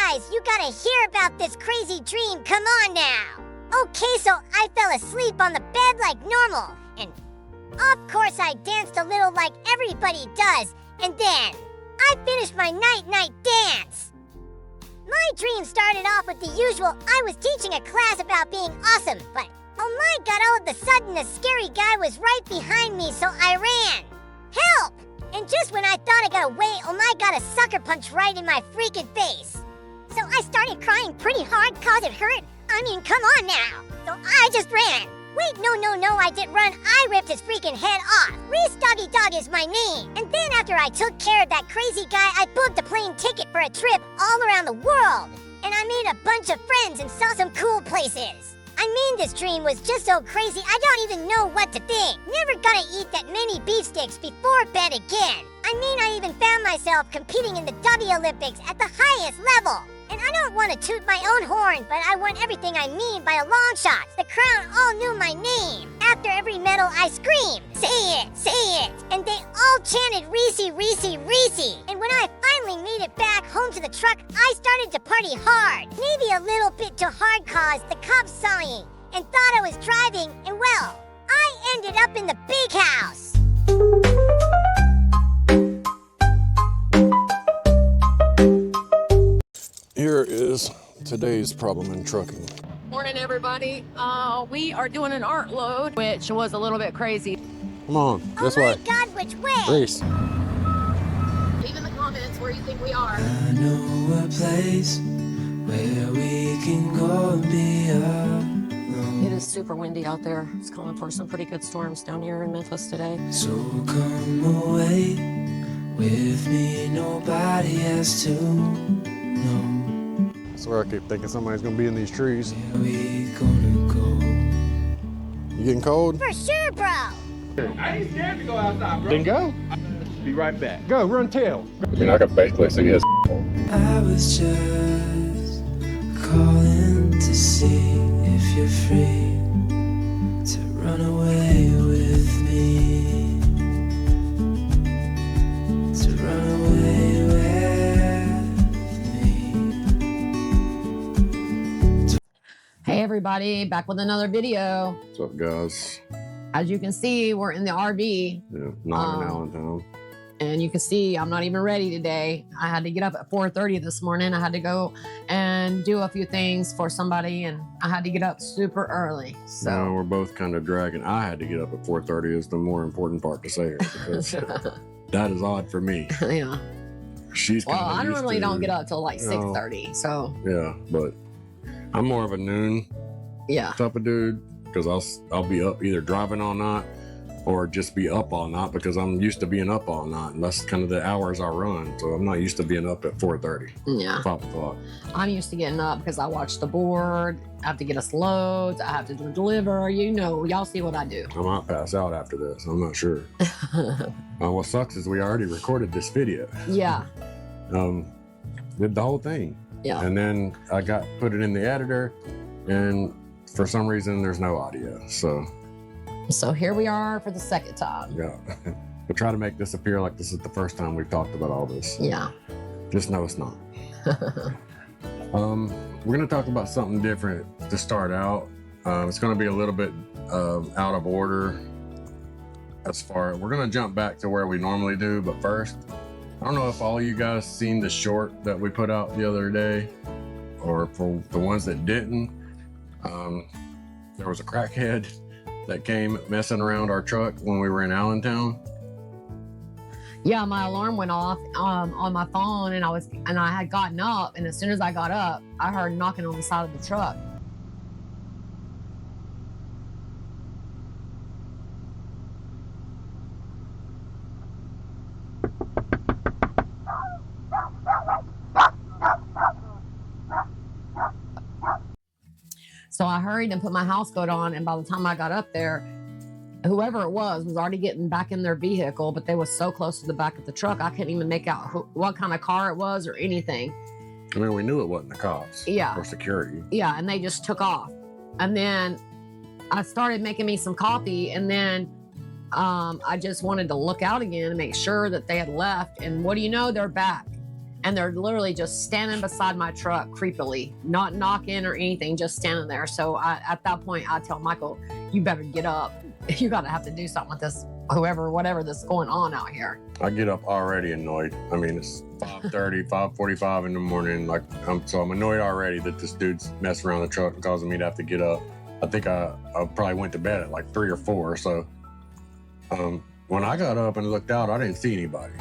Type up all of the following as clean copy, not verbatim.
guys, you gotta hear about this crazy dream. Come on now. Okay, so I fell asleep on the bed like normal. And of course I danced a little like everybody does. And then I finished my night-night dance. My dream started off with the usual. I was teaching a class about being awesome, but oh my god, all of a sudden a scary guy was right behind me, so I ran. Help! And just when I thought I got away, oh my god, a sucker punch right in my freaking face. So I started crying pretty hard cause it hurt. I mean, come on now. So I just ran. Wait, no, I didn't run. I ripped his freaking head off. Reese Doggy Dog is my name. And then after I took care of that crazy guy, I booked a plane ticket for a trip all around the world. And I made a bunch of friends and saw some cool places. I mean, this dream was just so crazy, I don't even know what to think. Never gonna eat that many beef sticks before bed again. I mean, I even found myself competing in the W Olympics at the highest level. And I don't want to toot my own horn, but I won everything I mean by a long shot. The crowd all knew my name. After every medal, I screamed, say it. And they all chanted Reesy, Reesy, Reesy. And when I finally made it back home to the truck, I started to party hard. Maybe a little bit too hard cause the cops saw me and thought I was driving, and well, I ended up in the big house. Here is today's problem in trucking. Morning, everybody. We are doing an art load, which was a little bit crazy. Come on, this way. Oh my God, which way? Reese. Leave in the comments where you think we are. I know a place where we can go and be alone. It is super windy out there. It's calling for some pretty good storms down here in Memphis today. So come away with me, nobody has to know. I swear I keep thinking somebody's gonna be in these trees. Where we gonna go? You getting cold? For sure, bro. I ain't scared to go outside, bro. Then go. Be right back. Go, run tail. I mean, I could basically see his. I was just calling to see if you're free to run away with me. To run away with me. Hey, everybody, back with another video. What's up, guys? As you can see, we're in the RV, Yeah, not in Allentown. and you can see I'm not even ready today. I had to get up at 4:30 this morning. I had to go and do a few things for somebody, and I had to get up super early. So No, we're both kind of dragging. I had to get up at 4:30 is the more important part to say here because that is odd for me. yeah. She's Well, kinda I used normally to- don't get up till like No. 6:30. So Yeah, but I'm more of a noon yeah. type of dude because I'll be up either driving all night or just be up all night because I'm used to being up all night, and that's kind of the hours I run. So I'm not used to being up at 4:30, Yeah. 5 o'clock. I'm used to getting up because I watch the board. I have to get us loads. I have to deliver. You know, y'all see what I do. I might pass out after this. I'm not sure. What sucks is we already recorded this video. yeah. Did the whole thing. Yeah. And then I put it in the editor, and for some reason there's no audio. So here we are for the second time. yeah, we'll try to make this appear like this is the first time we've talked about all this. Yeah. Just know it's not. We're gonna talk about something different to start out. It's gonna be a little bit out of order we're gonna jump back to where we normally do, but first, I don't know if all you guys seen the short that we put out the other day, or for the ones that didn't, there was a crackhead that came messing around our truck when we were in Allentown. Yeah, my alarm went off on my phone, and I had gotten up, and as soon as I got up, I heard knocking on the side of the truck. So I hurried and put my house coat on, and by the time I got up there, whoever it was already getting back in their vehicle, but they was so close to the back of the truck, I couldn't even make out what kind of car it was or anything. I mean, we knew it wasn't the cops. Yeah. Or security. Yeah, and they just took off. And then I started making me some coffee, and then I just wanted to look out again and make sure that they had left. And what do you know? They're back. and they're literally just standing beside my truck creepily, not knocking or anything, just standing there. So at that point, I tell Michael, you better get up. You gotta have to do something with this, whatever that's going on out here. I get up already annoyed. I mean, it's 5:30, 5:45 in the morning. Like, I'm annoyed already that this dude's messing around the truck and causing me to have to get up. I think I probably went to bed at like 3 or 4. So when I got up and looked out, I didn't see anybody.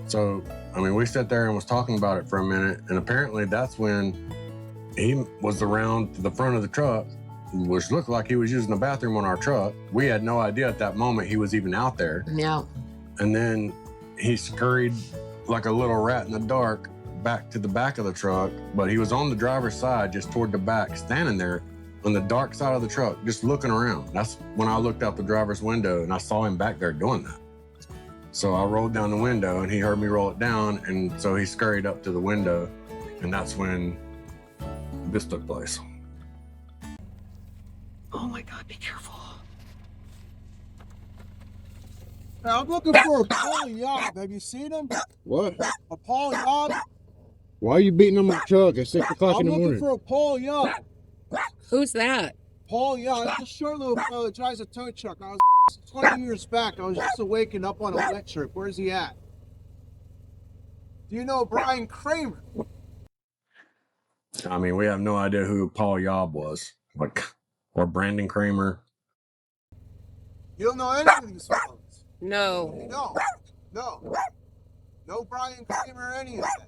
So, I mean, we sat there and was talking about it for a minute. And apparently that's when he was around the front of the truck, which looked like he was using the bathroom on our truck. We had no idea at that moment he was even out there. Yeah. And then he scurried like a little rat in the dark back to the back of the truck, but he was on the driver's side, just toward the back, standing there on the dark side of the truck, just looking around. That's when I looked out the driver's window and I saw him back there doing that. So I rolled down the window and he heard me roll it down. And so he scurried up to the window, and that's when this took place. Oh my God, be careful. Hey, I'm looking for a Paul Yob. Have you seen him? What? A Paul Yob? Why are you beating on my truck at 6 o'clock in I'm the looking morning? for a Paul Yob. Who's that? Paul Yob. It's a short little fellow that drives a tow truck. I was 20 years back. I was just waking up on a wet trip. Where's he at? Do you know Brian Kramer? I mean, we have no idea who Paul Yob was, like, or Brandon Kramer. You don't know any of these fellows? No, No Brian Kramer or any of that.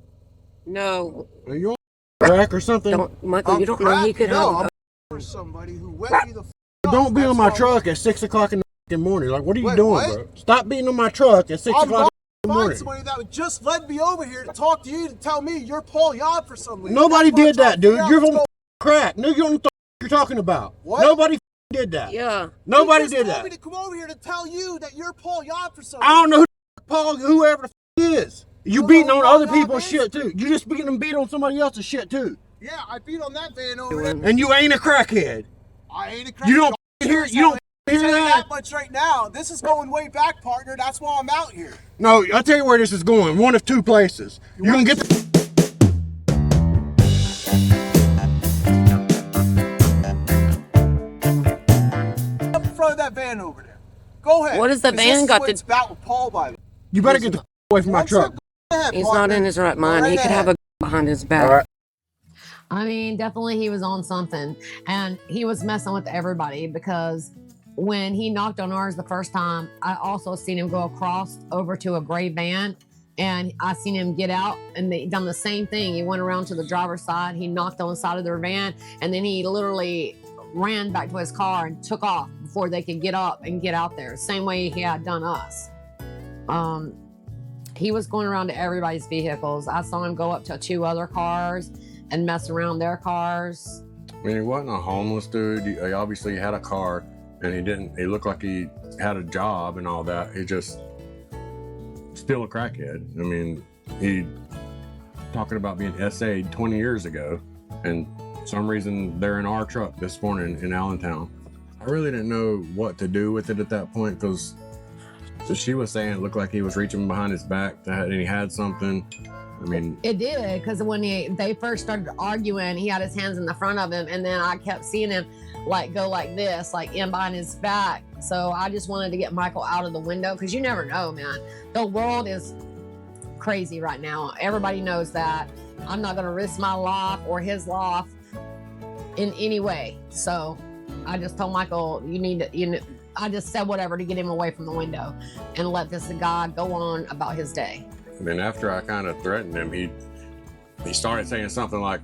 no. Are you on crack or something? Don't, Michael, you don't know he could no, have. I'm for somebody who wet me the up. Don't be That's on my all. truck at 6 o'clock in the morning. Like, what are you Wait, doing, what? bro? Stop beating on my truck at 6 I'm o'clock in the find morning. somebody that would just led me over here to talk to you to tell me you're Paul Yob for some reason. Nobody That's what I'm did trying that, to dude. figure out. You're Let's on go. crack. No, you don't know what you're talking about. What? Nobody did that. Yeah. Nobody He just did told that. me to come over here to tell you that you're Paul Yob for some I don't know who Paul, whoever the is. You You beating know on who other Paul Yob people's is? shit, too. You just beat on somebody else's shit, too. Yeah, I beat on that van over there. And you ain't a crackhead. I ain't a crack. You don't hear Tell you that? that much right now. This is going way back, partner. That's why I'm out here. No, I'll tell you where this is going. One of two places. You're going to get the... Up in front of that van over there. Go ahead. What has the 'Cause van this is got what to- it's about with Paul, by the way. You better get the away from my One truck. second, go ahead, He's not partner. in his right mind. Go He right could have a ahead. behind his back. All right. I mean, definitely he was on something, and he was messing with everybody because when he knocked on ours the first time, I also seen him go across over to a gray van, and I seen him get out, and they done the same thing. He went around to the driver's side, he knocked on the side of their van, and then he literally ran back to his car and took off before they could get up and get out there. Same way he had done us. He was going around to everybody's vehicles. I saw him go up to 2 other cars and mess around their cars. I mean, he wasn't a homeless dude. He obviously had a car, and he looked like he had a job and all that. He just, still a crackhead. I mean, he talking about being SA'd 20 years ago, and for some reason they're in our truck this morning in Allentown. I really didn't know what to do with it at that point, because she was saying it looked like he was reaching behind his back and he had something. I mean, It did, because when they first started arguing, he had his hands in the front of him, and then I kept seeing him like go like this, like in behind his back. So I just wanted to get Michael out of the window, because you never know, man. The world is crazy right now. Everybody knows that. I'm not going to risk my life or his life in any way. So I just told Michael, I just said whatever to get him away from the window and let this guy go on about his day. and then after I kind of threatened him, he started saying something like,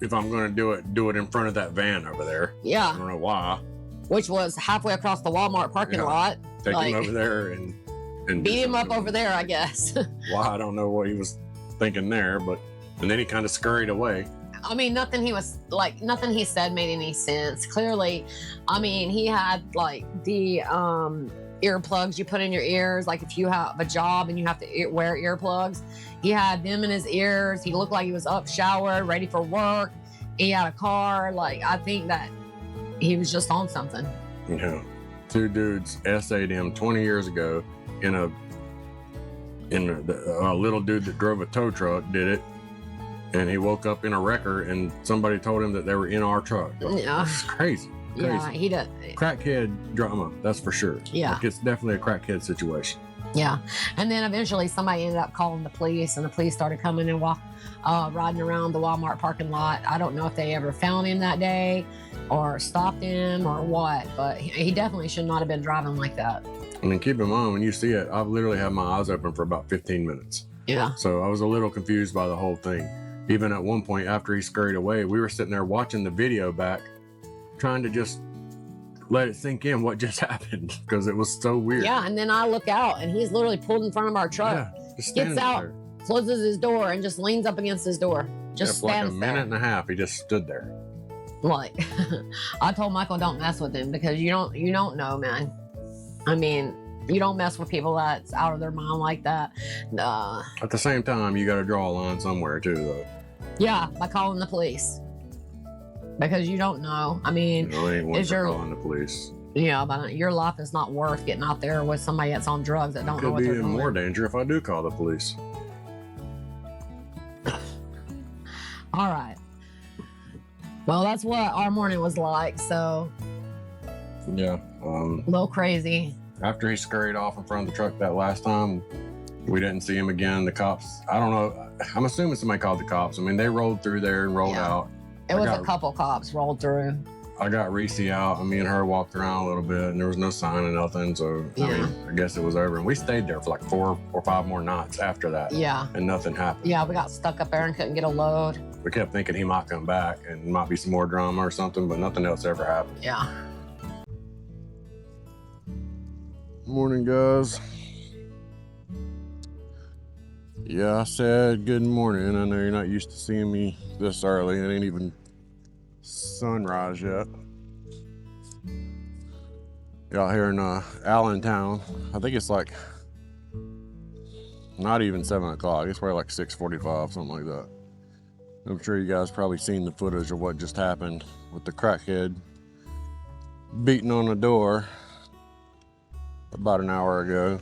if I'm going to do it in front of that van over there. I Yeah, don't know why. which was halfway across the Walmart parking Yeah. lot. Take Like, him over there and beat do him up something. over there, I guess. Why, I don't know what he was thinking there, and then he kind of scurried away. I mean, nothing he said made any sense. Clearly, I mean, he had like the earplugs you put in your ears, like if you have a job and you have to wear earplugs. He had them in his ears. He looked like he was up, showered, ready for work. He had a car. Like, I think that he was just on something. You know, 2 dudes SA'd him 20 years ago in And a little dude that drove a tow truck did it. And he woke up in a wrecker, and somebody told him that they were in our truck. Yeah. It's crazy. Yeah, he does. Crackhead drama, that's for sure. Yeah. Like, it's definitely a crackhead situation. Yeah. And then eventually somebody ended up calling the police, and the police started coming and riding around the Walmart parking lot. I don't know if they ever found him that day or stopped him or what, but he definitely should not have been driving like that. I mean, keep in mind, when you see it, I've literally had my eyes open for about 15 minutes. Yeah. So I was a little confused by the whole thing. Even at one point after he scurried away, we were sitting there watching the video back, trying to just let it sink in what just happened, because it was so weird. Yeah, and then I look out, and he's literally pulled in front of our truck. Yeah, just standing Gets out, there. closes his door, and just leans up against his door. Just For like a stands minute there. and a half, he just stood there. Like, I told Michael, don't mess with him, because you don't know, man. I mean, you don't mess with people that's out of their mind like that. At the same time, you got to draw a line somewhere too, though. Yeah, by calling the police, because you don't know. I mean, You know, it ain't worth is your calling the police. but your life is not worth getting out there with somebody that's on drugs that don't know Could what be they're in doing. more danger if I do call the police. All right. Well, that's what our morning was like. So Yeah. a little crazy. After he scurried off in front of the truck that last time, we didn't see him again. The cops, I don't know. I'm assuming somebody called the cops. I mean, they rolled through there and rolled Yeah. out. It was a couple cops rolled through. I got Reesy out, and me and her walked around a little bit, and there was no sign of nothing. So, I mean, I guess it was over. And we stayed there for like 4 or 5 more nights after that. Yeah. And nothing happened. Yeah, we got stuck up there and couldn't get a load. We kept thinking he might come back and might be some more drama or something, but nothing else ever happened. Yeah. Morning, guys. Yeah, I said good morning. I know you're not used to seeing me this early. It ain't even sunrise yet. Out here in Allentown. I think it's like not even 7 o'clock. It's probably like 6:45, something like that. I'm sure you guys probably seen the footage of what just happened with the crackhead beating on the door about an hour ago.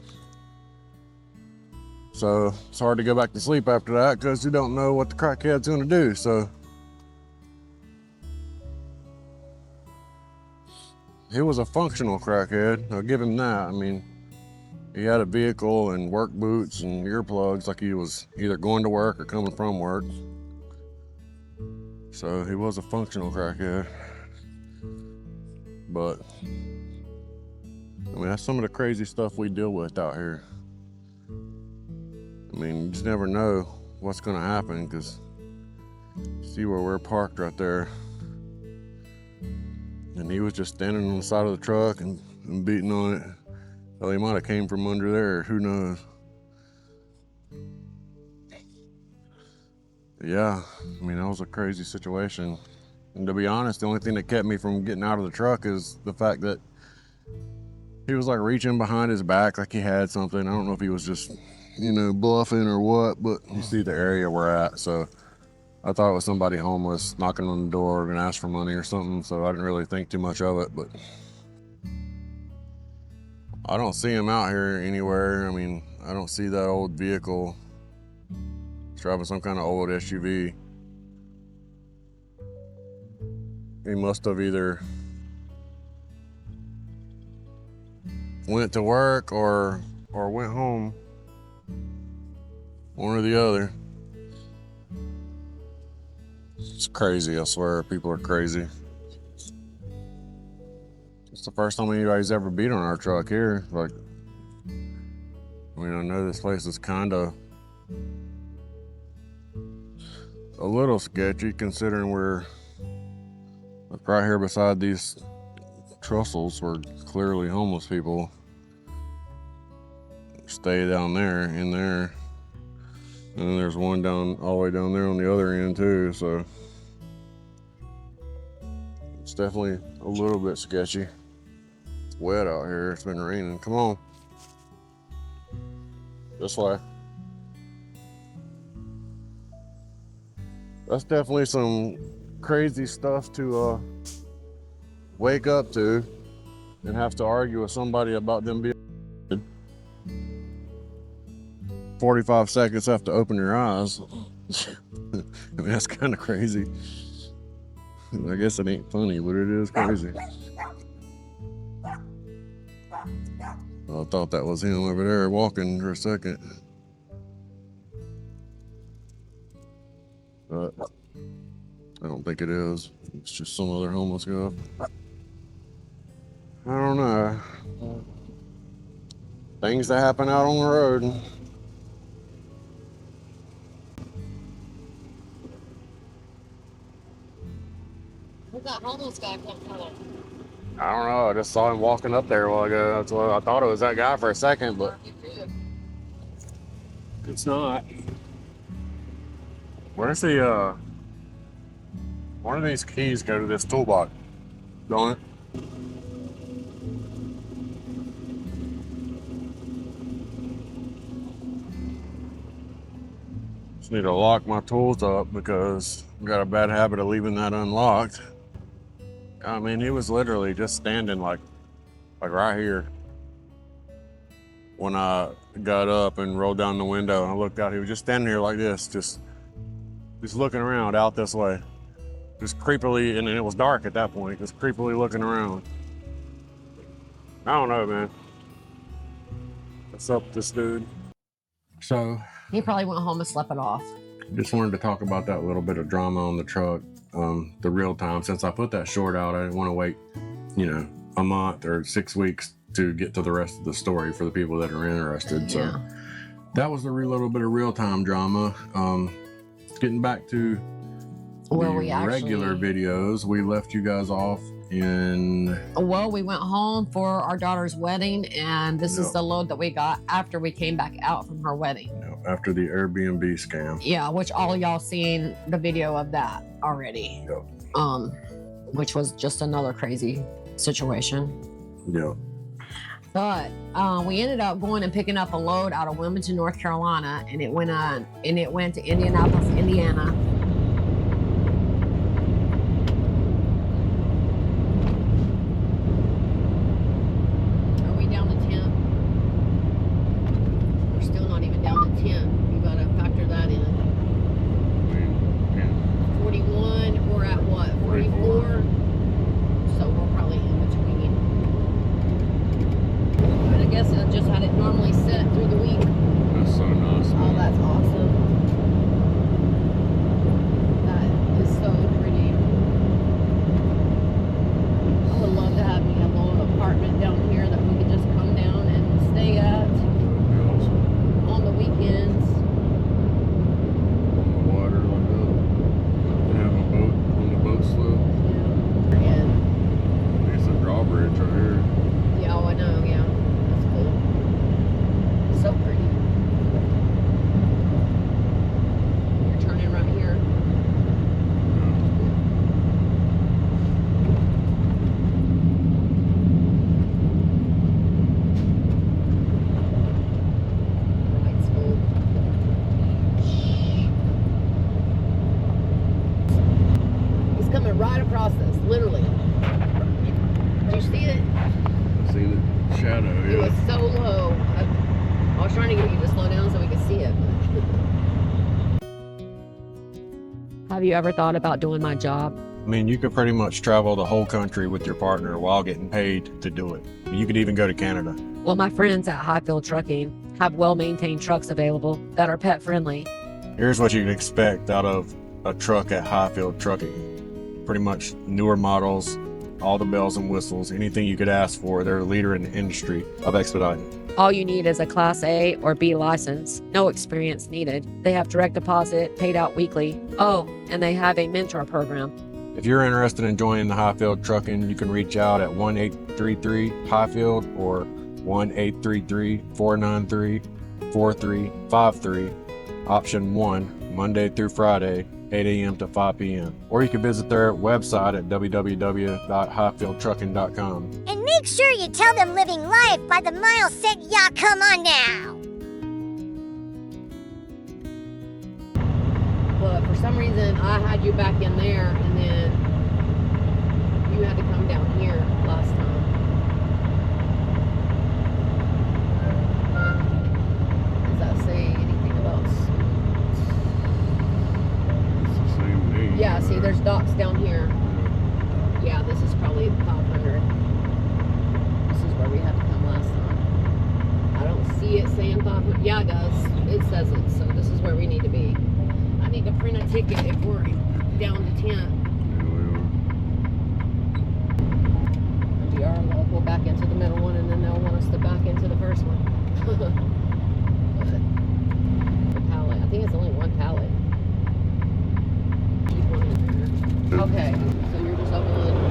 So it's hard to go back to sleep after that because you don't know what the crackhead's gonna do. So he was a functional crackhead, I'll give him that. I mean, he had a vehicle and work boots and earplugs, like he was either going to work or coming from work. So he was a functional crackhead. But I mean, that's some of the crazy stuff we deal with out here. I mean, you just never know what's gonna happen, because see where we're parked right there. And he was just standing on the side of the truck and beating on it. Well, he might have came from under there, who knows. Yeah, I mean, that was a crazy situation. And to be honest, the only thing that kept me from getting out of the truck is the fact that he was like reaching behind his back like he had something. I don't know if he was just, you know, bluffing or what, but you see the area we're at. So I thought it was somebody homeless knocking on the door and asked for money or something. So I didn't really think too much of it, but I don't see him out here anywhere. I mean, I don't see that old vehicle. He's driving some kind of old SUV. He must have either went to work or went home. One or the other. It's crazy, I swear. People are crazy. It's the first time anybody's ever beat on our truck here. Like, I mean, I know this place is kind of a little sketchy considering we're like right here beside these trestles where clearly homeless people stay down there, in there. And then there's one down all the way down there on the other end too, so it's definitely a little bit sketchy. It's wet out here, it's been raining. Come on. This way. That's definitely some crazy stuff to wake up to and have to argue with somebody about them being. 45 seconds have to open your eyes. I mean, that's kind of crazy. I guess it ain't funny, but it is crazy. I thought that was him over there walking for a second. But I don't think it is. It's just some other homeless guy. I don't know. Things that happen out on the road. Where'd that homeless guy come from? I don't know. I just saw him walking up there a while ago. That's what I thought it was that guy for a second, but it's not. Where's the one of these keys go to this toolbox? Don't it? Just need to lock my tools up because I've got a bad habit of leaving that unlocked. I mean, he was literally just standing like right here. When I got up and rolled down the window and I looked out, he was just standing here like this, just looking around out this way. Just creepily, and it was dark at that point, just creepily looking around. I don't know, man. What's up with this dude? So, He probably went home and slept it off. just wanted to talk about that little bit of drama on the truck, the real time. Since I put that short out, I didn't want to wait, a month or 6 weeks to get to the rest of the story for the people that are interested. So Yeah. that was a little bit of real time drama. Getting back to Well, the we actually- regular videos, we left you guys off in Well, we went home for our daughter's wedding, and this is the load that we got after we came back out from her wedding. after the Airbnb scam. Yeah, which all y'all seen the video of that already. Yep. Which was just another crazy situation. Yep. But we ended up going and picking up a load out of Wilmington, North Carolina, and it went to Indianapolis, Indiana. Are we down to 10? We're still not even down to 10. You gotta factor that in. 41, we're at what? 44? So we're probably in between. But I guess I just had it normally set through the week. That's so nice. Oh, that's awesome. That is so pretty. I would love to have me a little apartment down here that we could just come down and stay at on the weekends. On the water like that. Have a boat on the boat slope. Yeah. It's a drawbridge right here. Yeah, oh, I know, yeah. That's cool. So pretty. You're turning right here. Right, school. He's coming right across us, literally. Did you see it? See the shadow, It was so low. I was trying to get you to slow down so we could see it. Have you ever thought about doing my job? I mean, you could pretty much travel the whole country with your partner while getting paid to do it. You could even go to Canada. Well, my friends at Highfield Trucking have well-maintained trucks available that are pet-friendly. Here's what you can expect out of a truck at Highfield Trucking. Pretty much newer models, all the bells and whistles, anything you could ask for. They're a leader in the industry of expediting. All you need is a Class A or B license. No experience needed. They have direct deposit, paid out weekly. Oh, and they have a mentor program. If you're interested in joining the Highfield Trucking, you can reach out at 1-833-HIGHFIELD or 1-833-493-4353, option 1, Monday through Friday, 8 a.m. to 5 p.m. Or you can visit their website at www.highfieldtrucking.com. And make sure you tell them living life by the miles sent. Yeah, come on now. But for some reason, I had you back in there, and then you had to come down here last time. Does that say anything? Yeah, see, there's docks down here. Yeah, this is probably 500. This is where we had to come last time. I don't see it saying 500. Yeah, it does. It says it. So this is where we need to be. I need to print a ticket if we're down to 10. We'll go back into the middle one, and then they'll want us to back into the first one. The pallet. I think it's only one pallet. Keep one in there. Okay, so you're just opening the doors.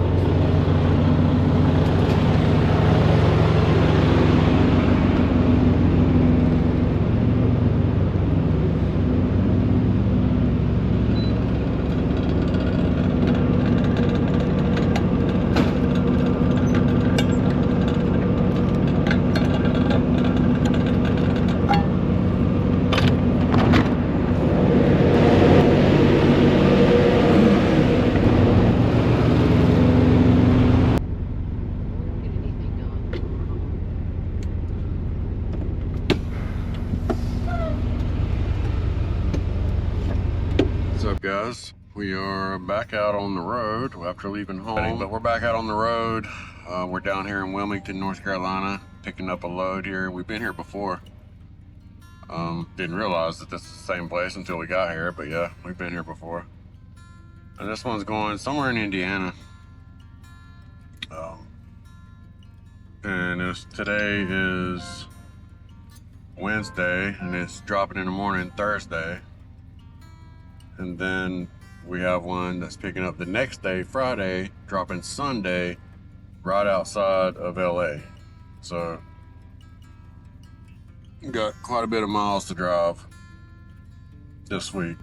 What's up, guys? We are back out on the road after leaving home, but we're back out on the road. We're down here in Wilmington, North Carolina, picking up a load here. We've been here before. Didn't realize that this is the same place until we got here, but yeah, we've been here before. And this one's going somewhere in Indiana. And today is Wednesday, and it's dropping in the morning Thursday. And then we have one that's picking up the next day, Friday, dropping Sunday, right outside of LA. So, got quite a bit of miles to drive this week.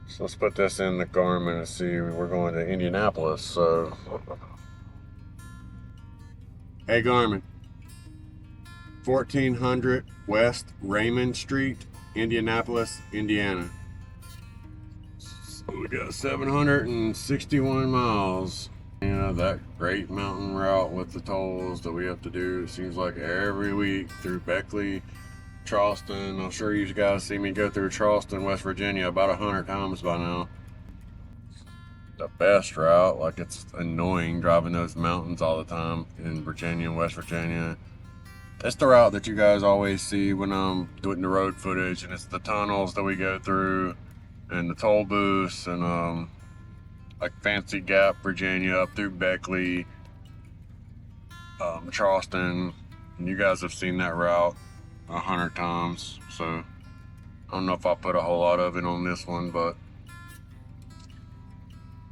So let's put this in the Garmin and see. We're going to Indianapolis, so. Hey Garmin, 1400 West Raymond Street, Indianapolis, Indiana. We got 761 miles. Yeah, that great mountain route with the tolls that we have to do. It seems like every week through Beckley, Charleston. I'm sure you guys see me go through Charleston, West Virginia about 100 times by now. The best route, like it's annoying driving those mountains all the time in Virginia and West Virginia. That's the route that you guys always see when I'm doing the road footage, and it's the tunnels that we go through and the toll booths and like Fancy Gap, Virginia, up through Beckley, Charleston. And you guys have seen that route 100 times, so I don't know if I'll put a whole lot of it on this one, but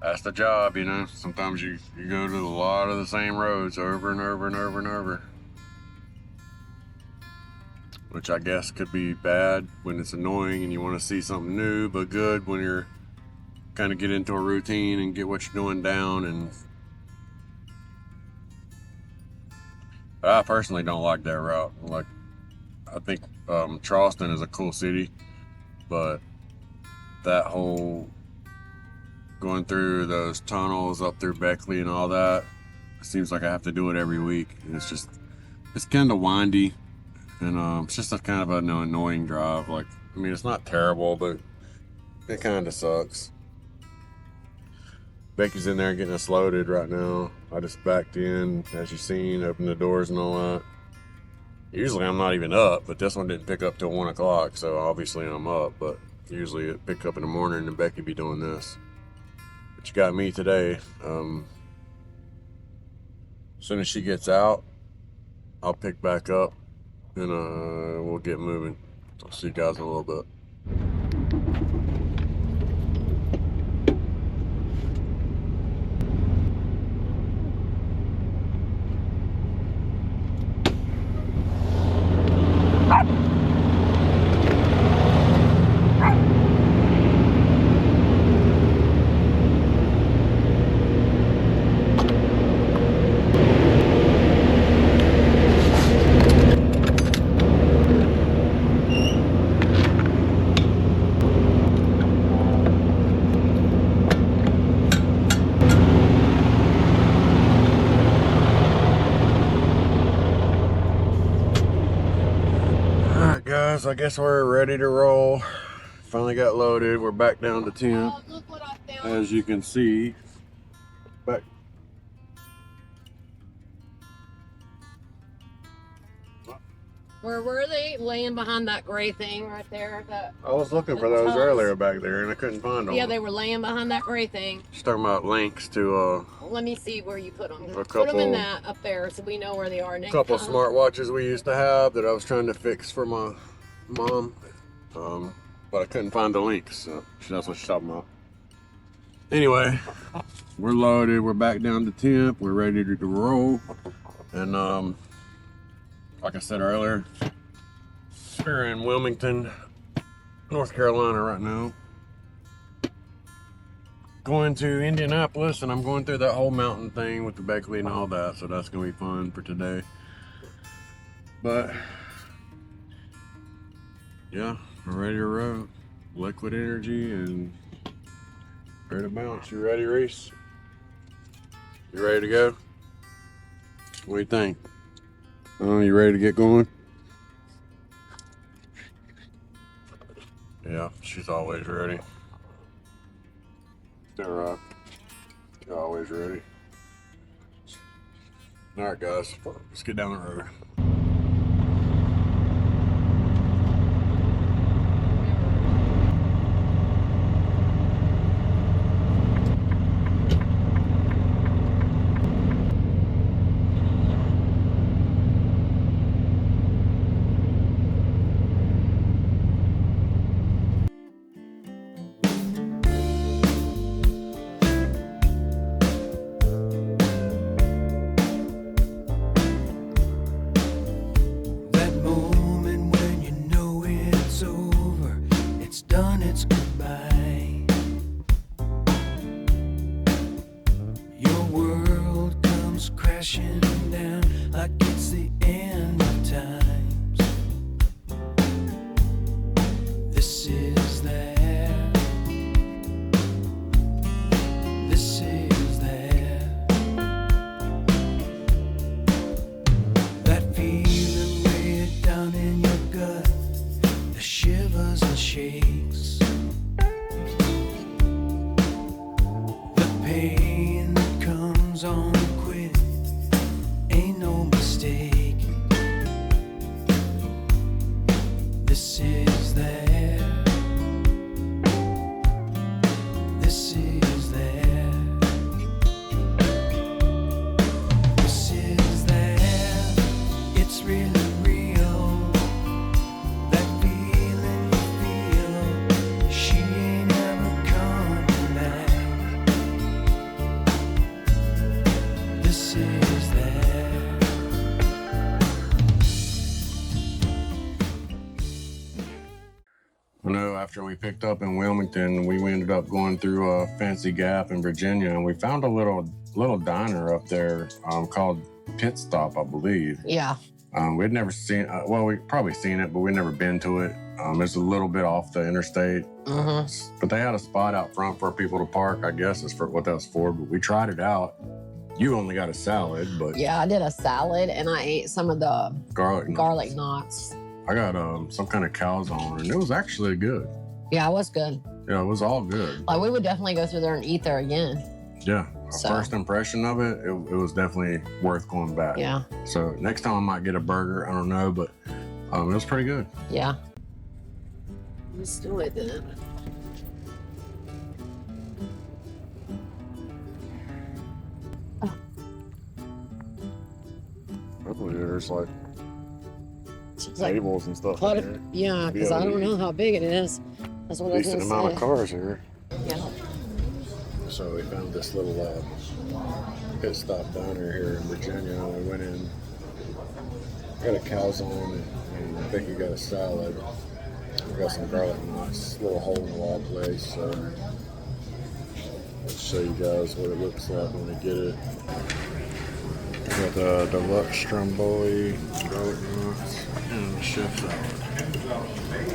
that's the job, you know. Sometimes you go to a lot of the same roads over and over and over and over, which I guess could be bad when it's annoying and you want to see something new, but good when you're kind of get into a routine and get what you're doing down. And but I personally don't like that route. Like, I think Charleston is a cool city, but that whole going through those tunnels up through Beckley and all that, it seems like I have to do it every week, and it's kind of windy. And it's just a kind of an annoying drive. Like, I mean, it's not terrible, but it kind of sucks. Becky's in there getting us loaded right now. I just backed in, as you've seen, opened the doors and all that. Usually I'm not even up, but this one didn't pick up till 1 o'clock, so obviously I'm up. But usually it pick up in the morning and Becky be doing this. But you got me today. As soon as she gets out, I'll pick back up. And we'll get moving. I'll see you guys in a little bit. I guess we're ready to roll. Finally got loaded. We're back down to 10. Look what I as you can see. But Where were they? Laying behind that gray thing right there. I was looking for those earlier back there and I couldn't find them. Yeah, they were laying behind that gray thing. Just talking about links to Let me see where you put them. A Put them couple- in that up there so we know where they are. a couple smartwatches we used to have that I was trying to fix for my mom. But I couldn't find the links, so that's what she's talking about. Anyway, we're loaded, we're back down to temp, we're ready to roll. And like I said earlier, we're in Wilmington, North Carolina right now. Going to Indianapolis, and I'm going through that whole mountain thing with the Beckley and all that, so that's gonna be fun for today. But yeah, we're ready to roll. Liquid energy and ready to bounce. You ready, Reese? You ready to go? What do you think? Oh, you ready to get going? Yeah, she's always ready. They're right. You're always ready. All right, guys, let's get down the road. That moment when you know it's over, it's done, it's goodbye. Your world comes crashing down like it's the end of times. This is there. This is there. That feeling way down in your gut, the shivers and shakes. The pain that comes on quick, ain't no mistake. This is there. This is there. This is there. It's really real. That feeling you feel, she ain't ever coming back. This is there. I know after we picked up in Wilmington, we ended up going through a Fancy Gap in Virginia, and we found a little diner up there called Pit Stop, I believe. Yeah. We'd never seen, well, we probably seen it, but we'd never been to it. It's a little bit off the interstate, but they had a spot out front for people to park. I guess is for what that was for. But we tried it out. You only got a salad, but Yeah, I did a salad and I ate some of the garlic knots. I got some kind of calzone, and it was actually good. Yeah, it was good. Yeah, it was all good. Like we would definitely go through there and eat there again. Yeah, So- first impression of it, it was definitely worth going back. Yeah. So next time I might get a burger. I don't know, but it was pretty good. Yeah. Let's do it then. Hopefully there's like It's like tables and stuff. quite in a, here. yeah, because I don't know how big it is. That's what I was Decent gonna amount say. of cars here. Yeah. So we found this little pit stop diner here in Virginia. We went in, got a calzone, and I think we got a salad. We got some garlic knots, little hole in the wall place. So let's show you guys what it looks like when we get it. We got the deluxe stromboli, garlic knots, and the chef salad.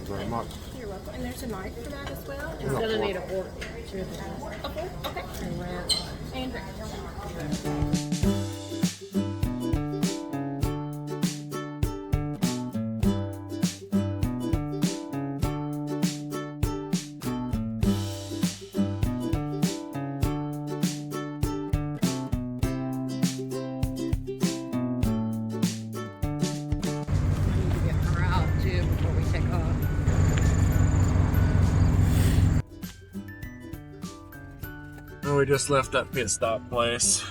Very much. You're welcome. And there's a knife for that as well. It's gonna need a fork. A fork? Okay. And ranch. Get her out too before we take off. Well, we just left that pit stop place.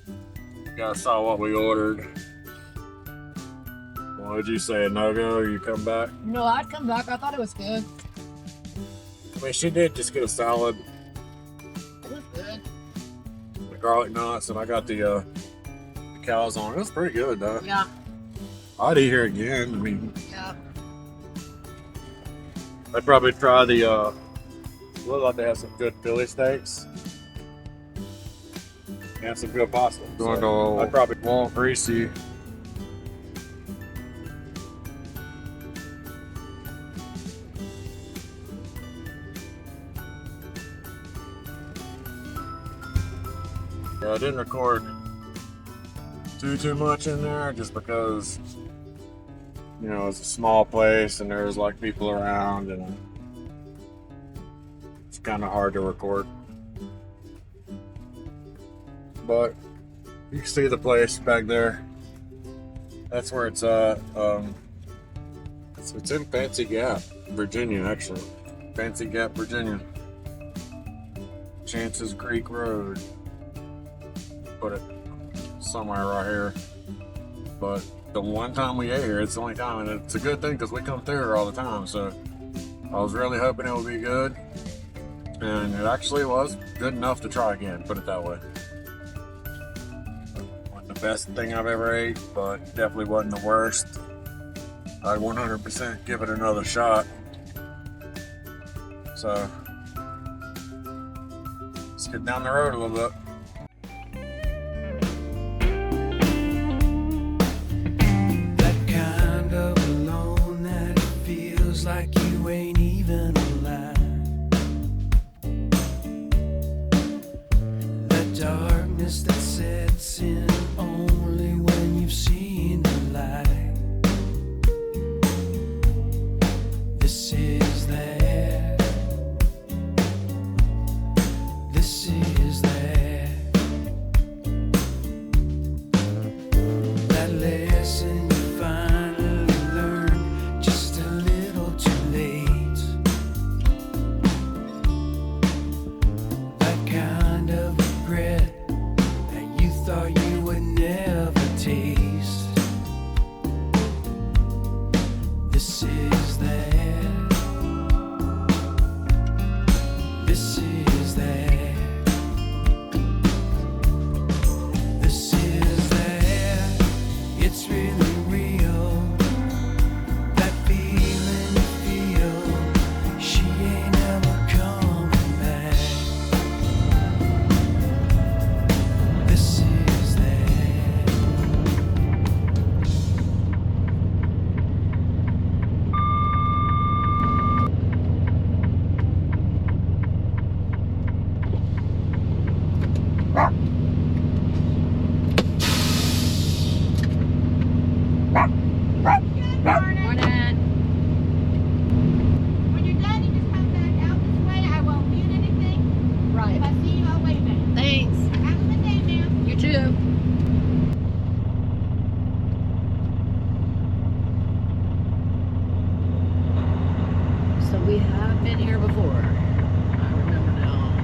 You guys saw what we ordered. What did you say, a no-go, or you come back? No, I'd come back. I thought it was good. I mean, she did just get a salad, It was good. the garlic knots, and I got the cows on. It was pretty good, though. Yeah. I'd eat here again. I mean, Yeah. I'd probably try the, look like they have some good Philly steaks. And some good pasta. Going to I'd probably want Reesy. Yeah, I didn't record too much in there just because, you know, it's a small place and there's like people around and it's kind of hard to record. But you can see the place back there. That's where it's at. It's in Fancy Gap, Virginia, actually. Fancy Gap, Virginia. Chances Creek Road. Put it somewhere right here. But the one time we ate here, it's the only time, and it's a good thing because we come through here all the time. So I was really hoping it would be good, and it actually was good enough to try again. Put it that way. Wasn't the best thing I've ever ate, but definitely wasn't the worst. I'd 100% give it another shot. So let's get down the road a little bit. That kind of alone that it feels like you ain't even alive. The darkness that sets in only when you've seen the light. This is there. This is there. That lesson you finally learned just a little too late. That kind of regret that you thought you would never taste. This is there. This is there. This is there. It's really real. That feeling you feel, she ain't ever coming back. This is there. When you're done, you just come back out this way. I won't mute anything. Right. If I see you, I'll wave at you. Thanks. Have a good day, ma'am. You too. So we have been here before. I remember now.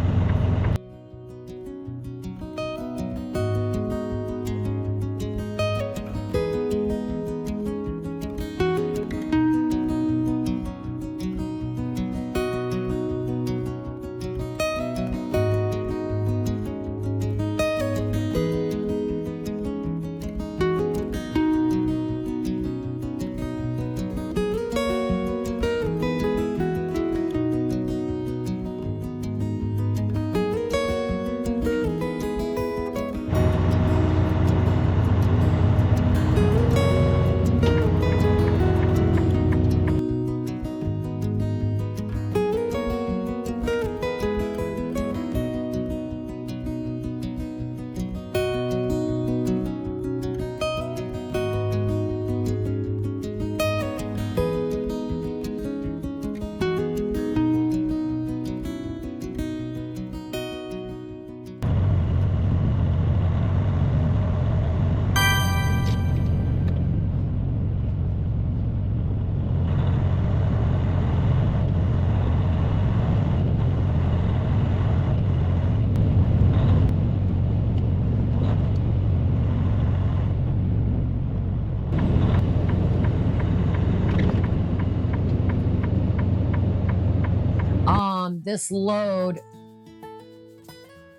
this load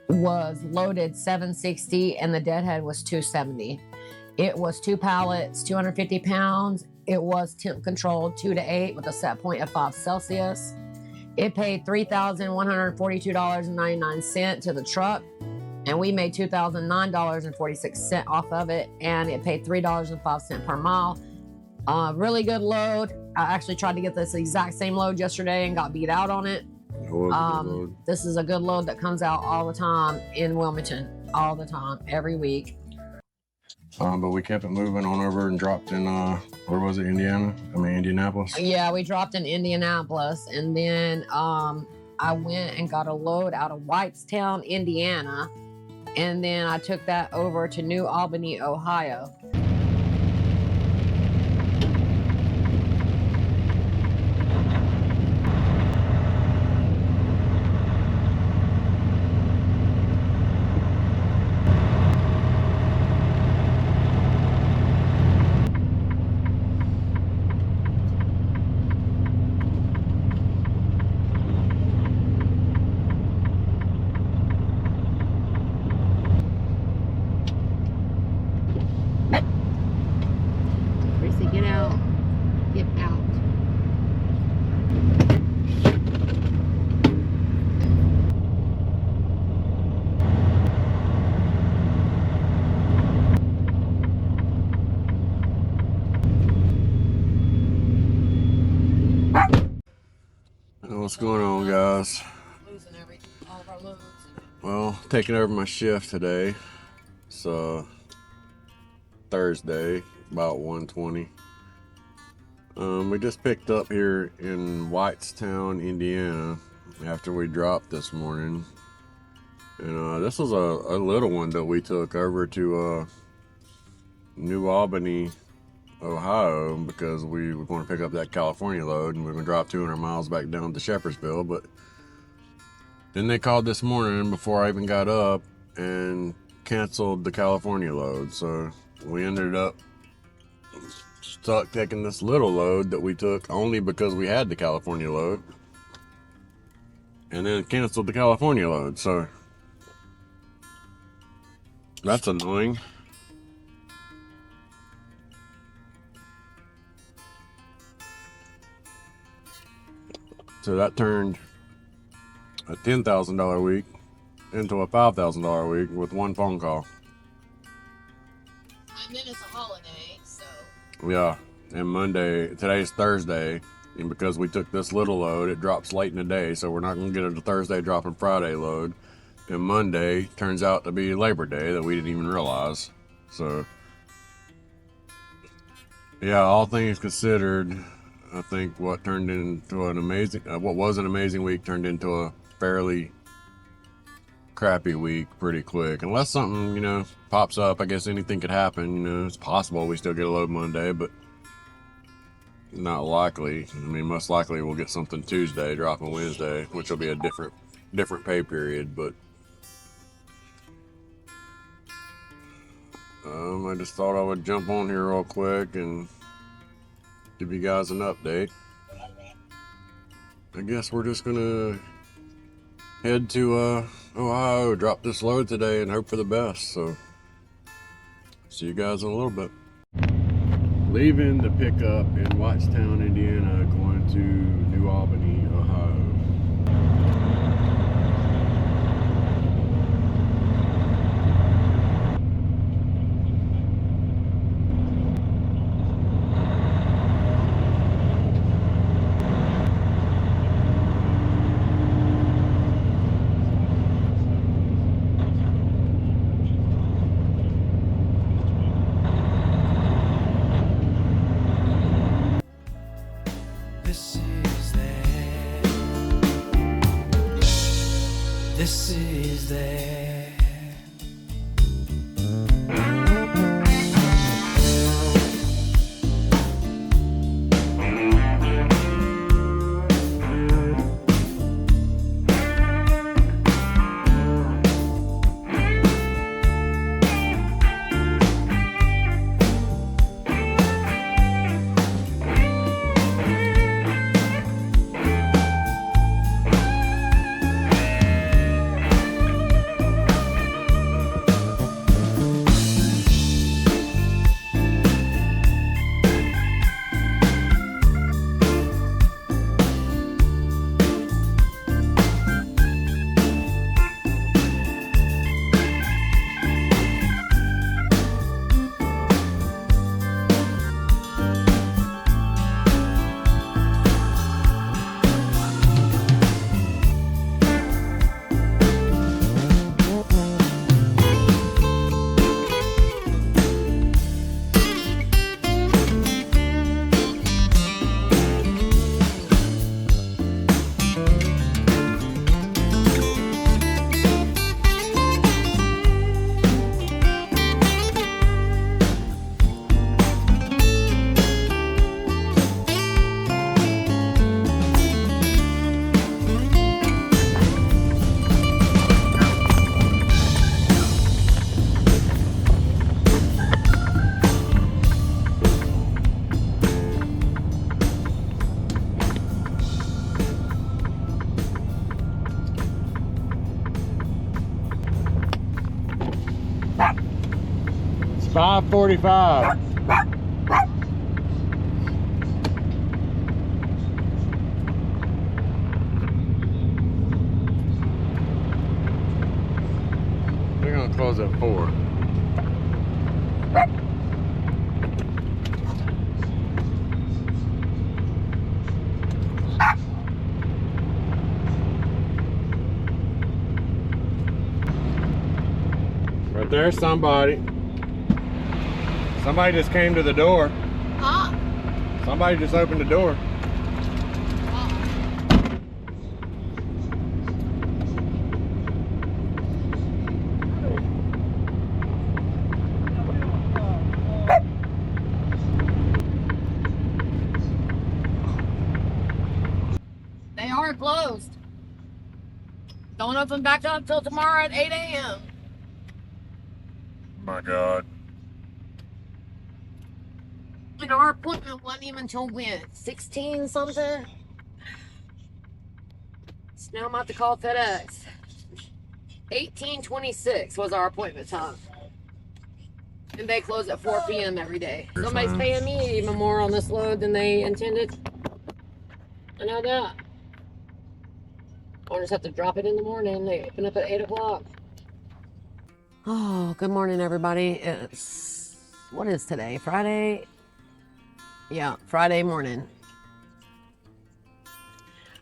was loaded 760 and the deadhead was 270. It was 2 pallets, 250 pounds. It was temp controlled 2 to 8 with a set point of 5 Celsius. It paid $3,142.99 to the truck, and we made $2,009.46 off of it, and it paid $3.05 per mile. Really good load. I actually tried to get this exact same load yesterday and got beat out on it. This is a good load that comes out all the time in Wilmington, all the time, every week. But we kept it moving on over and dropped in, where was it, Indianapolis? Yeah, we dropped in Indianapolis, and then I went and got a load out of Whitestown, Indiana, and then I took that over to New Albany, Ohio. Reesy, get out. Get out. What's going on, guys? Losing all of our loads. Well, taking over my shift today. It's Thursday, about 1:20. We just picked up here in Whitestown, Indiana, after we dropped this morning. And this was a little one that we took over to New Albany, Ohio, because we were going to pick up that California load, and we were going to drive 200 miles back down to Shepherdsville. But then they called this morning before I even got up and canceled the California load. So we ended up stuck taking this little load that we took only because we had the California load, and then canceled the California load. So that's annoying. So that turned a $10,000 week into a $5,000 week with one phone call. And then it's a holiday, so. Yeah, and Monday, today's Thursday, and because we took this little load, it drops late in the day, so we're not going to get a Thursday dropping Friday load. And Monday turns out to be Labor Day that we didn't even realize. So, yeah, all things considered, I think what turned into what was an amazing week turned into a fairly crappy week pretty quick. Unless something, pops up, I guess anything could happen. It's possible we still get a load Monday, but not likely. I mean, most likely we'll get something Tuesday, dropping Wednesday, which will be a different pay period. But I just thought I would jump on here real quick and give you guys an update. I guess we're just gonna head to Ohio, drop this load today, and hope for the best. So see you guys in a little bit. Leaving the pickup in Whitestown, Indiana, going to New Albany, Ohio. This is that 5:45. They're gonna close at 4. Right there's somebody. Somebody just came to the door. Huh? Somebody just opened the door. They are closed. Don't open back up till tomorrow at 8 a.m. My God. And our appointment wasn't even until when? 16 something? So now I'm about to call FedEx. 18:26 was our appointment time. And they close at 4 p.m. every day. Somebody's paying me even more on this load than they intended. I know that. I'll just have to drop it in the morning. They open up at 8 o'clock. Oh, good morning, everybody. It's, what is today? Friday? Yeah, Friday morning.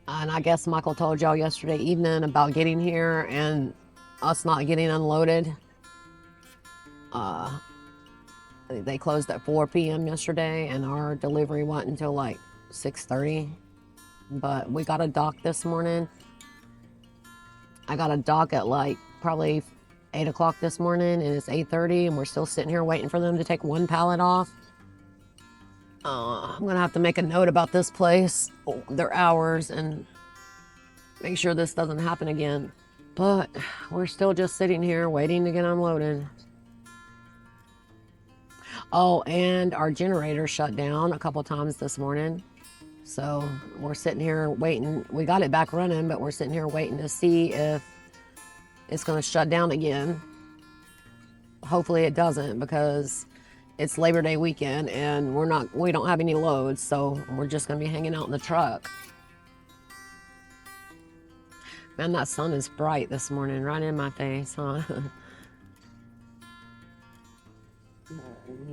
And I guess Michael told y'all yesterday evening about getting here and us not getting unloaded. They closed at 4 p.m. yesterday and our delivery went until like 6:30. But we got a dock this morning. I got a dock at like probably 8 o'clock this morning and it's 8:30 and we're still sitting here waiting for them to take one pallet off. I'm gonna have to make a note about this place, their hours, and make sure this doesn't happen again. But we're still just sitting here waiting to get unloaded. Oh, and our generator shut down a couple times this morning. So we're sitting here waiting. We got it back running, but we're sitting here waiting to see if it's gonna shut down again. Hopefully it doesn't, because it's Labor Day weekend and we don't have any loads, so we're just gonna be hanging out in the truck. Man, that sun is bright this morning, right in my face, huh?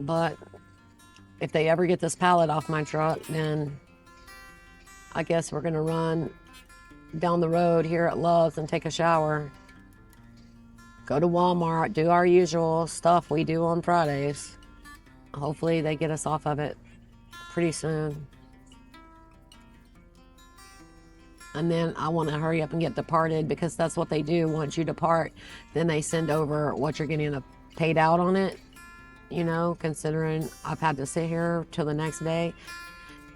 But if they ever get this pallet off my truck, then I guess we're gonna run down the road here at Love's and take a shower. Go to Walmart, do our usual stuff we do on Fridays. Hopefully they get us off of it pretty soon. And then I want to hurry up and get departed, because that's what they do. Once you depart, then they send over what you're getting paid out on it. You know, considering I've had to sit here till the next day.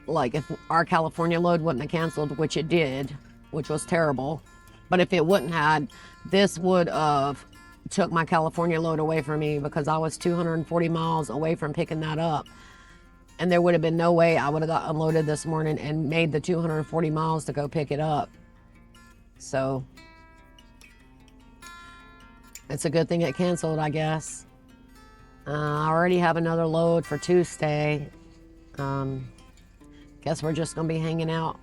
Like if our California load wouldn't have canceled, which it did, which was terrible. But if it wouldn't had, this would have took my California load away from me, because I was 240 miles away from picking that up. And there would have been no way I would have got unloaded this morning and made the 240 miles to go pick it up. So it's a good thing it canceled, I guess. I already have another load for Tuesday. Guess we're just gonna be hanging out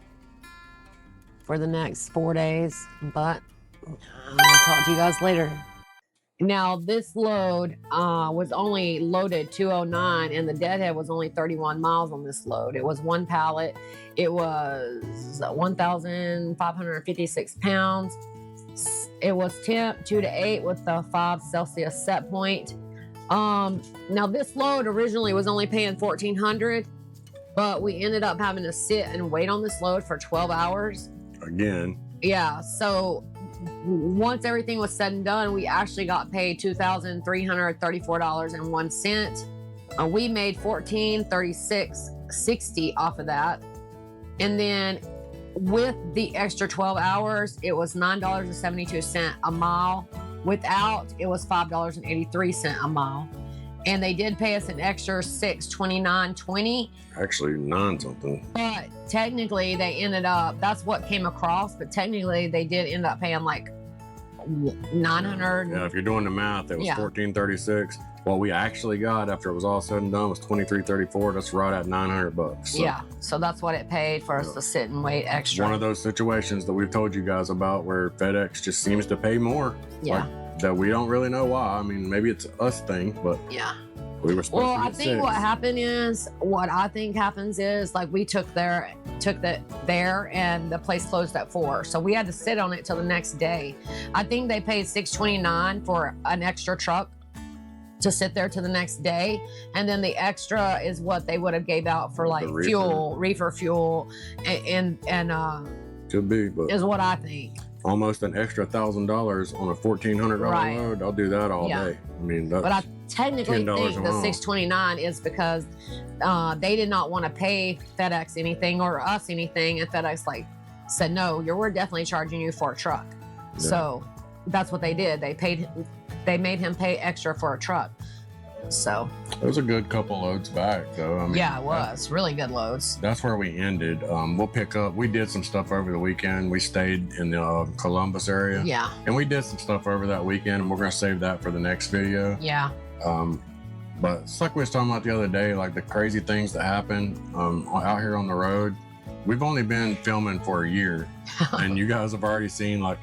for the next 4 days, but I'll talk to you guys later. Now, this load was only loaded 209, and the deadhead was only 31 miles on this load. It was one pallet. It was 1,556 pounds. It was temp 2 to 8 with the 5 Celsius set point. Now, this load originally was only paying $1,400, but we ended up having to sit and wait on this load for 12 hours. Again. Yeah, so once everything was said and done, we actually got paid $2,334.01. We made $1,436.60 off of that. And then with the extra 12 hours, it was $9.72 a mile. Without, it was $5.83 a mile. And they did pay us an extra $629.20. Actually, 9 something. But technically, they ended up, that's what came across, but technically, they did end up paying like 900. Yeah, if you're doing the math, it was Yeah. $14.36. What we actually got after it was all said and done was $23.34. That's right at $900. So Yeah, so that's what it paid for us to sit and wait extra. one of those situations that we've told you guys about where FedEx just seems to pay more. Yeah. Like, that we don't really know why. I mean, maybe it's us thing, but Yeah. we were supposed Well, to I get think 6. what I think happens is like we took that there and the place closed at 4. So we had to sit on it till the next day. I think they paid $6.29 for an extra truck to sit there to the next day. And then the extra is what they would have gave out for like reefer fuel and Could be, but is what I think. almost an extra $1,000 on a $1,400 Right. load. I'll do that all Yeah. day. I mean, that's But I technically $10 think a the mile. $6.29 is because they did not want to pay FedEx anything or us anything, and FedEx said no, we're definitely charging you for a truck. Yeah. So that's what they did. They made him pay extra for a truck. So it was a good couple loads back, though. I mean, yeah, it was really good loads. That's where we ended. We'll pick up. We did some stuff over the weekend. We stayed in the Columbus area. Yeah, And we did some stuff over that weekend, and we're going to save that for the next video. yeah, But it's like we was talking about the other day, like the crazy things that happen out here on the road. We've only been filming for a year, and you guys have already seen like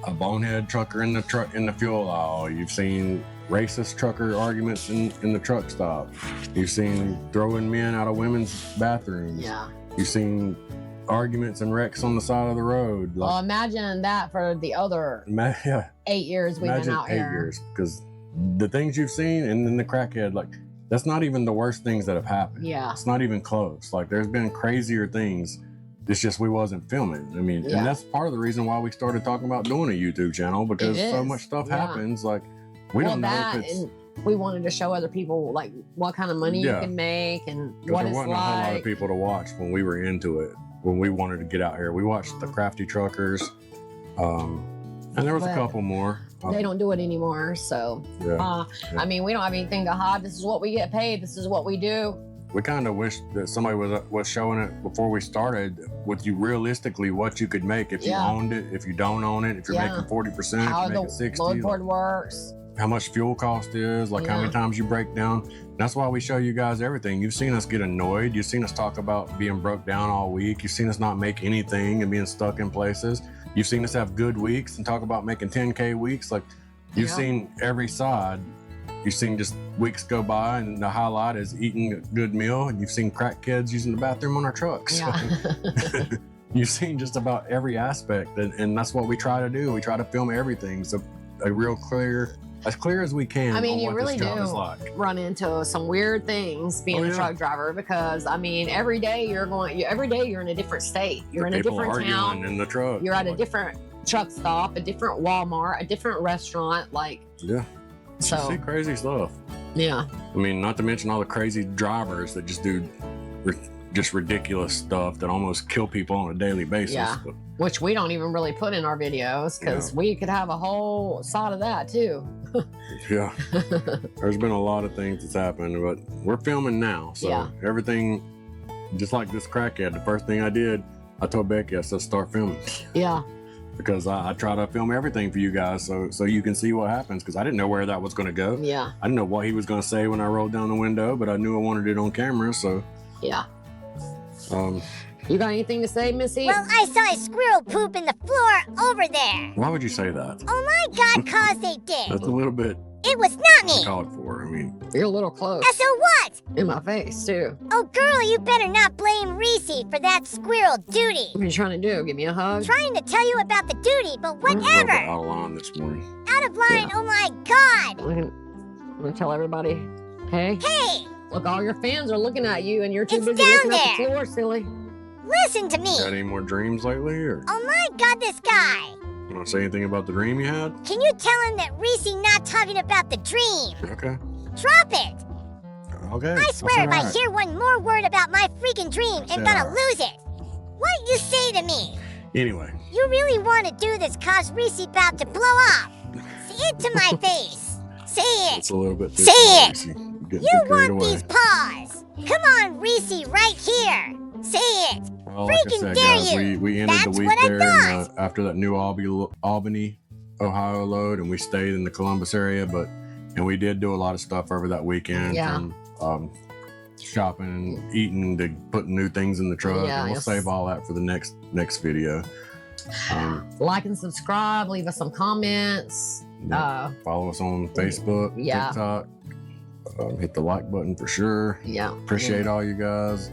a bonehead trucker in the fuel aisle. You've seen racist trucker arguments in the truck stop. You've seen throwing men out of women's bathrooms. yeah. You've seen arguments and wrecks on the side of the road. Well, imagine that for the other Yeah. 8 years we've Imagine been out 8 here. years, because the things you've seen, and then the crackhead, like that's not even the worst things that have happened. Yeah. It's not even close. Like there's been crazier things. It's just we wasn't filming. I mean, Yeah. and that's part of the reason why we started talking about doing a YouTube channel, because It so is. much stuff Yeah. happens. Like we don't know if it's. and we wanted to show other people like what kind of money you Yeah. can make and 'Cause what there it's wasn't a whole lot of like. people to watch when we were into it, when we wanted to get out here. We watched the Crafty Truckers, and there was a But couple more. They don't do it anymore, so Yeah. I mean, we don't have anything to hide. This is what we get paid. This is what we do. We kind of wish that somebody was showing it before we started with you realistically what you could make if you Yeah. owned it, if you don't own it, if you're Yeah. making 40%, if How you're the making 60, load like, board works. how much fuel cost is, like how Yeah. many times you break down. That's why we show you guys everything. You've seen us get annoyed. You've seen us talk about being broke down all week. You've seen us not make anything and being stuck in places. You've seen us have good weeks and talk about making 10K weeks. Like you've Yeah. seen every side. You've seen just weeks go by and the highlight is eating a good meal, and you've seen crack kids using the bathroom on our trucks. Yeah. You've seen just about every aspect, and that's what we try to do. We try to film everything so a real clear, as clear as we can. I mean, on you what really this job do is like. run into some weird things being Oh, a yeah. truck driver because I mean, every day you're in a different state. You're in a People different arguing town. in the truck. You're at a Like, different truck stop, a different Walmart, a different restaurant. Like, Yeah. so You see crazy stuff. yeah, I mean, not to mention all the crazy drivers that just do just ridiculous stuff that almost kill people on a daily basis. Yeah. But which we don't even really put in our videos because we could have a whole side of that too. yeah, there's been a lot of things that's happened, but we're filming now. So Yeah. everything, just like this crackhead, the first thing I did, I told Becky, I said, start filming. Yeah, Because I try to film everything for you guys so you can see what happens, because I didn't know where that was going to go. yeah, I didn't know what he was going to say when I rolled down the window, but I knew I wanted it on camera. So yeah. um, You got anything to say, Missy? Well, I saw a squirrel poop in the floor over there. why would you say that? Oh my God, cause they That's did. a little bit It was not me. called for. I mean, You're a little close So what? in my face too. Oh, girl, you better not blame Reesy for that squirrel duty. What are you trying to do? Give me a hug? Trying to tell you about the duty, but a little bit whatever. out of line this morning. Out of line, Yeah. oh my God. I'm gonna tell everybody, hey, Hey, look, all your fans are looking at you and you're too It's busy down looking at there. the floor, silly. listen to me. Got any more dreams lately, or Oh my God, this guy. you want to say anything about the dream you had? Can you tell him that Reesy not talking about the dream? Okay. Drop it. Okay. I swear if I alright. hear one more word about my freaking dream, I'm gonna alright. lose it. What you say to me? Anyway, You really want to do this cause Reesy about to blow up. Say it to my face. Say it. it's a little bit. Say it. Reesy. You're getting You too carried want away. these paws. Come on, Reesy, right here. Say it. Well, like I freaking said, dare guys, you. we ended That's the week what I there thought. after that new Albany Ohio load, and we stayed in the Columbus area, and we did do a lot of stuff over that weekend. Yeah. From shopping and eating to putting new things in the truck. Yeah, and we'll yes. save all that for the next video. Like and subscribe. Leave us some comments. Follow us on Facebook, Yeah. TikTok. Hit the like button for sure. Yeah. Appreciate all you guys.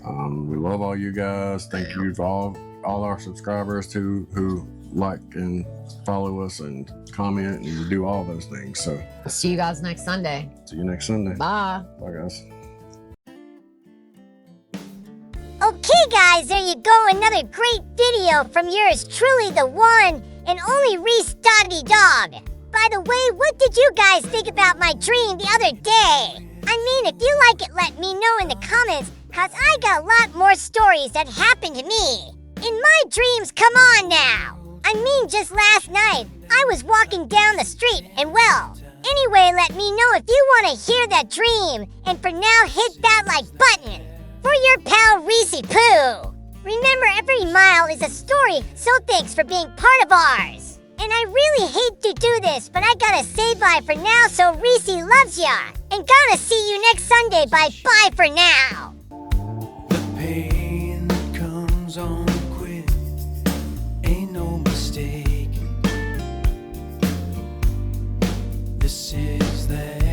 We love all you guys. Thank you to all our subscribers who like and follow us and comment and do all those things. So See you guys next Sunday. see you next Sunday. Bye. Bye guys. Okay, guys, there you go. Another great video from yours truly, the one and only Reese Doggy Dog. By the way, what did you guys think about my dream the other day? I mean, if you like it, let me know in the comments, cause I got a lot more stories that happened to me. In my dreams, come on now. I mean, just last night, I was walking down the street and well, anyway, let me know if you want to hear that dream. And for now, hit that like button. For your pal Reesy Poo. Remember, every mile is a story, so thanks for being part of ours. And I really hate to do this, but I gotta say bye for now, so Reesy loves ya. And gotta see you next Sunday. Bye for now. The pain that comes on quick ain't no mistake. This is that